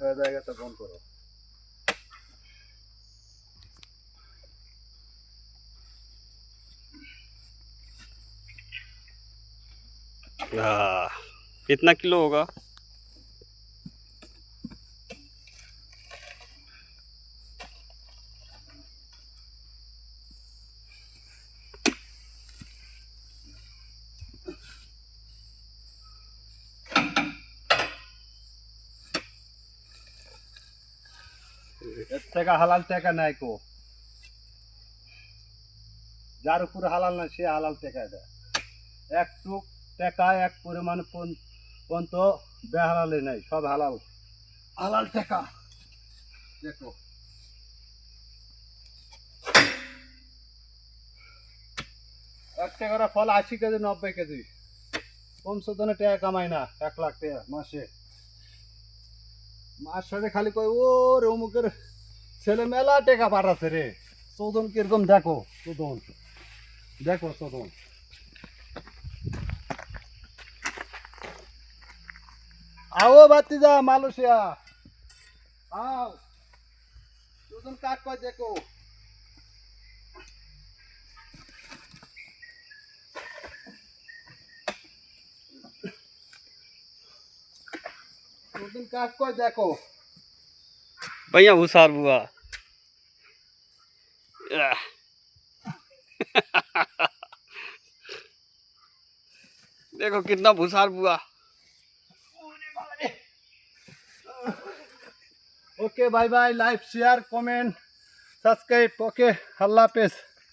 হয়ে জায়গা তো বন্ধ করো। कितना किलो होगा? এর থেকে হালাল টাকা নাই কো, যার উপর হালাল না সে হালাল টাকা দেয়। একটু টাকা এক পরিমাণ পর্যন্ত বেহালালে নাই, সব হালাল হালাল টাকা। দেখো এক টাকার ফল 80 কেজি 90 কেজি, কমসে কম টাকা কামাই না 1 লাখ টাকা মাসে। মাসে খালি কই ও রে অমুকের ছেলে মেলা টাকা পাঠাচ্ছে রে। চোদন কিরকম দেখো, চোদন দেখো চোদন। आओ भातीजा मालूसिया आओ, चोदन काट को देखो। चोदन काट को देखो भैया हुशार बुआ। देखो कितना भूसार बुआ। Okay bye bye, like share comment subscribe. Okay अल्लाह हाफिज।